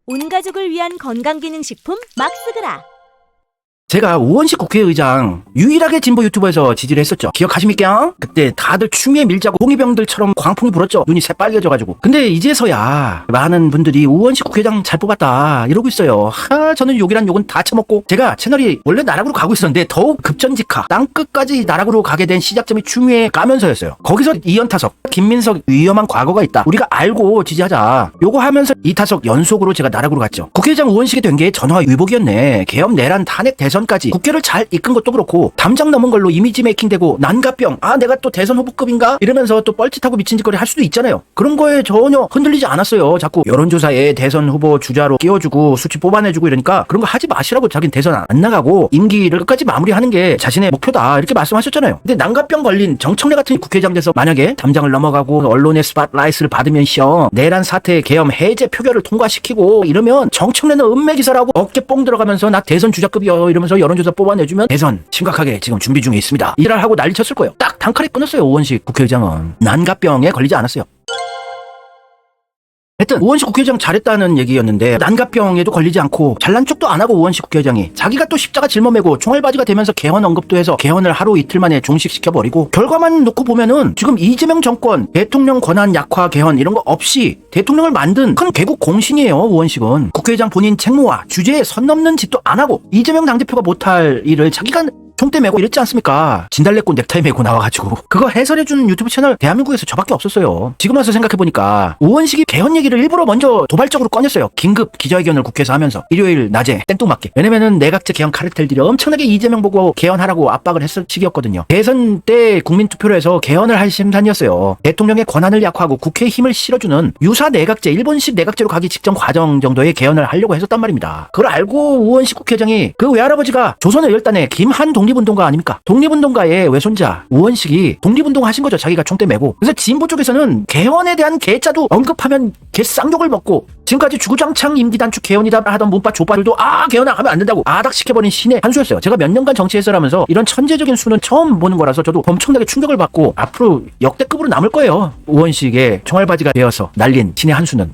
온 가족을 위한 건강기능식품 막스그라. 제가 우원식 국회의장 유일하게 진보 유튜버에서 지지를 했었죠. 기억하십니까? 그때 다들 추미애 밀자고 홍위병들처럼 광풍이 불었죠. 눈이 새빨개져가지고. 근데 이제서야 많은 분들이 우원식 국회의장 잘 뽑았다 이러고 있어요. 저는 욕이란 욕은 다 처먹고, 제가 채널이 원래 나락으로 가고 있었는데 더욱 급전직하 땅끝까지 나락으로 가게 된 시작점이 추미애 까면서였어요. 거기서 이연타석 김민석 위험한 과거가 있다, 우리가 알고 지지하자, 요거 하면서 2타석 연속으로 제가 나락으로 갔죠. 국회의장 우원식이 된 게 전화위복이었네. 계엄 내란 탄핵 대선까지 국회를 잘 이끈 것도 그렇고, 담장 넘은 걸로 이미지 메이킹되고 난가병, 내가 또 대선 후보급인가 이러면서 또 뻘짓하고 미친 짓거리 할 수도 있잖아요. 그런 거에 전혀 흔들리지 않았어요. 자꾸 여론조사에 대선 후보 주자로 끼워주고 수치 뽑아내주고 이러니까 그런 거 하지 마시라고, 자긴 대선 안 나가고 임기를 끝까지 마무리하는 게 자신의 목표다 이렇게 말씀하셨잖아요. 근데 난가병 걸린 정청래 같은 국회의장 돼서 만약에 담장을 넘어가고 언론의 스팟라이트를 받으면서 내란 사태 계엄 해제 표결을 통과시키고 이러면 정청래는 은매기사라고 어깨 뽕 들어가면서 나 대선 주자급이요 이러면서 여론조사 뽑아내주면 대선 심각하게 지금 준비 중에 있습니다 이랄 하고 난리 쳤을 거예요. 딱 단칼에 끊었어요. 우원식 국회의장은 난가병에 걸리지 않았어요. 하여튼 우원식 국회의장 잘했다는 얘기였는데, 난가병에도 걸리지 않고 잘난 척도 안 하고 우원식 국회의장이 자기가 또 십자가 짊어매고 총알바지가 되면서 개헌 언급도 해서 개헌을 하루 이틀 만에 종식시켜버리고, 결과만 놓고 보면은 지금 이재명 정권 대통령 권한 약화 개헌 이런 거 없이 대통령을 만든 큰 개국 공신이에요. 우원식은 국회의장 본인 책무와 주제에 선 넘는 짓도 안 하고, 이재명 당대표가 못할 일을 자기가 총대 메고 이랬지 않습니까? 진달래꽃 넥타이 메고 나와가지고 그거 해설해주는 유튜브 채널 대한민국에서 저밖에 없었어요. 지금 와서 생각해보니까 우원식이 개헌 얘기를 일부러 먼저 도발적으로 꺼냈어요. 긴급 기자회견을 국회에서 하면서 일요일 낮에 땡뚱맞게. 왜냐면은 내각제 개헌 카르텔들이 엄청나게 이재명 보고 개헌하라고 압박을 했을 시기였거든요. 대선 때 국민투표로 해서 개헌을 할 심산이었어요. 대통령의 권한을 약화하고 국회에 힘을 실어주는 유사 내각제, 일본식 내각제로 가기 직전 과정 정도의 개헌을 하려고 했었단 말입니다. 그걸 알고 우원식 국회의장이, 그 외할아버지가 조선의 열단의 김한 독립운동가 아닙니까? 독립운동가의 외손자 우원식이 독립운동 하신 거죠. 자기가 총대 메고. 그래서 진보 쪽에서는 개헌에 대한 개짜도 언급하면 개쌍욕을 먹고, 지금까지 주구장창 임기단축 개헌이다 하던 문파 조파들도 개헌하면 안 된다고 아닥시켜버린 신의 한 수였어요. 제가 몇 년간 정치 해설하면서 이런 천재적인 수는 처음 보는 거라서 저도 엄청나게 충격을 받고, 앞으로 역대급으로 남을 거예요. 우원식의 총알바지가 되어서 날린 신의 한 수는.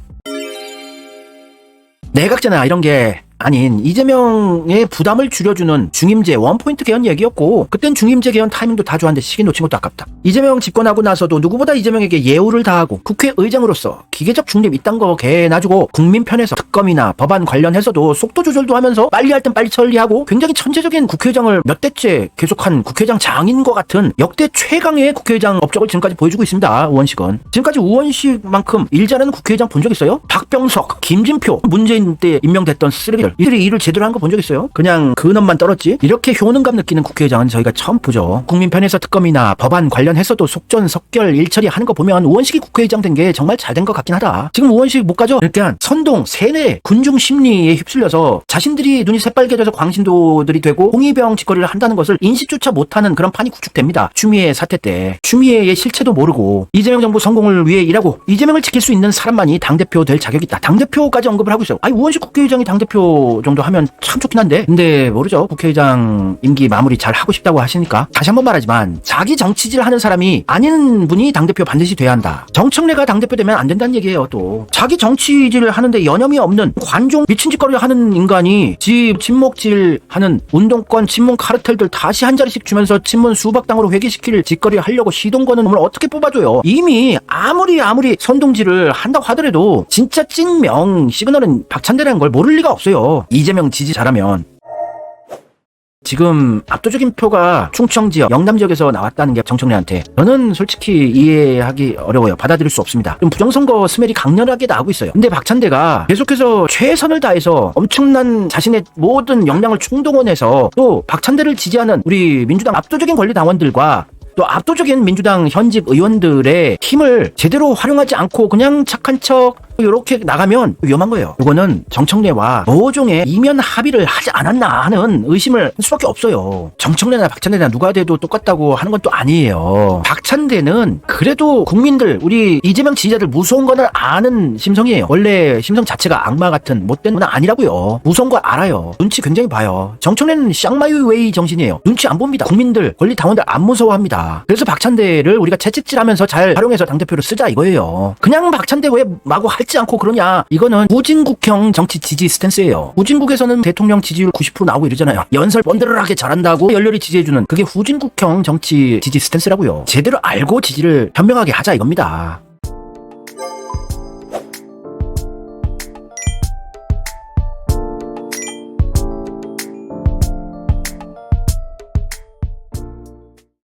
내각제나 이런 게 아닌 이재명의 부담을 줄여주는 중임제 원포인트 개헌 얘기였고, 그땐 중임제 개헌 타이밍도 다 좋았는데 시기 놓친 것도 아깝다. 이재명 집권하고 나서도 누구보다 이재명에게 예우를 다하고 국회의장으로서 기계적 중립 이딴 거 개놔주고, 국민 편에서 특검이나 법안 관련해서도 속도 조절도 하면서 빨리 할 땐 빨리 처리하고, 굉장히 천재적인 국회의장을 몇 대째 계속한 국회의장 장인과 같은 역대 최강의 국회의장 업적을 지금까지 보여주고 있습니다. 우원식은. 지금까지 우원식만큼 일 잘하는 국회의장 본 적 있어요? 박병석, 김진표, 문재인 때 임명됐던 쓰레기 이들이 일을 제대로 한 거 본 적 있어요? 그냥 근엄만 떨었지? 이렇게 효능감 느끼는 국회의장은 저희가 처음 보죠. 국민 편에서 특검이나 법안 관련해서도 속전속결 일처리 하는 거 보면 우원식이 국회의장 된 게 정말 잘 된 것 같긴 하다. 지금 우원식 못 가죠? 그러니까 선동, 세뇌, 군중 심리에 휩쓸려서 자신들이 눈이 새빨개져서 광신도들이 되고 홍위병 짓거리를 한다는 것을 인식조차 못하는 그런 판이 구축됩니다. 추미애 사태 때 추미애의 실체도 모르고 이재명 정부 성공을 위해 일하고 이재명을 지킬 수 있는 사람만이 당대표 될 자격이 있다. 당대표까지 언급을 하고 있어요. 우원식 국회의장이 당대표 정도 하면 참 좋긴 한데, 근데 모르죠. 국회의장 임기 마무리 잘 하고 싶다고 하시니까. 다시 한번 말하지만 자기 정치질 하는 사람이 아닌 분이 당대표 반드시 돼야 한다. 정청래가 당대표 되면 안 된다는 얘기예요. 또 자기 정치질을 하는데 여념이 없는 관종 미친 짓거리를 하는 인간이 지 친목질 하는 운동권 친문 카르텔들 다시 한 자리씩 주면서 친문 수박당으로 회귀시킬 짓거리를 하려고 시동 거는 놈을 어떻게 뽑아줘요. 이미 아무리 선동질을 한다고 하더라도 진짜 찐명 시그널은 박찬대라는 걸 모를 리가 없어요. 이재명 지지 잘하면. 지금 압도적인 표가 충청 지역, 영남 지역에서 나왔다는 게 정청래한테, 저는 솔직히 이해하기 어려워요. 받아들일 수 없습니다. 좀 부정선거 스멜이 강렬하게 나오고 있어요. 근데 박찬대가 계속해서 최선을 다해서 엄청난 자신의 모든 역량을 총동원해서 또 박찬대를 지지하는 우리 민주당 압도적인 권리당원들과 또 압도적인 민주당 현직 의원들의 힘을 제대로 활용하지 않고 그냥 착한 척 이렇게 나가면 위험한 거예요. 이거는 정청래와 모종의 이면 합의를 하지 않았나 하는 의심을 할 수밖에 없어요. 정청래나 박찬대나 누가 돼도 똑같다고 하는 건 또 아니에요. 박찬대는 그래도 국민들, 우리 이재명 지지자들 무서운 거는 아는 심성이에요. 원래 심성 자체가 악마 같은 못된 건 아니라고요. 무서운 거 알아요. 눈치 굉장히 봐요. 정청래는 샹마이웨이 정신이에요. 눈치 안 봅니다. 국민들, 권리 당원들 안 무서워합니다. 그래서 박찬대를 우리가 채찍질하면서 잘 활용해서 당대표로 쓰자 이거예요. 그냥 박찬대 왜 마구 할 믿지 않고 그러냐. 이거는 후진국형 정치 지지 스탠스예요. 후진국에서는 대통령 지지율 90% 나오고 이러잖아요. 연설 번들하게 잘한다고 열렬히 지지해주는 그게 후진국형 정치 지지 스탠스라고요. 제대로 알고 지지를 현명하게 하자 이겁니다.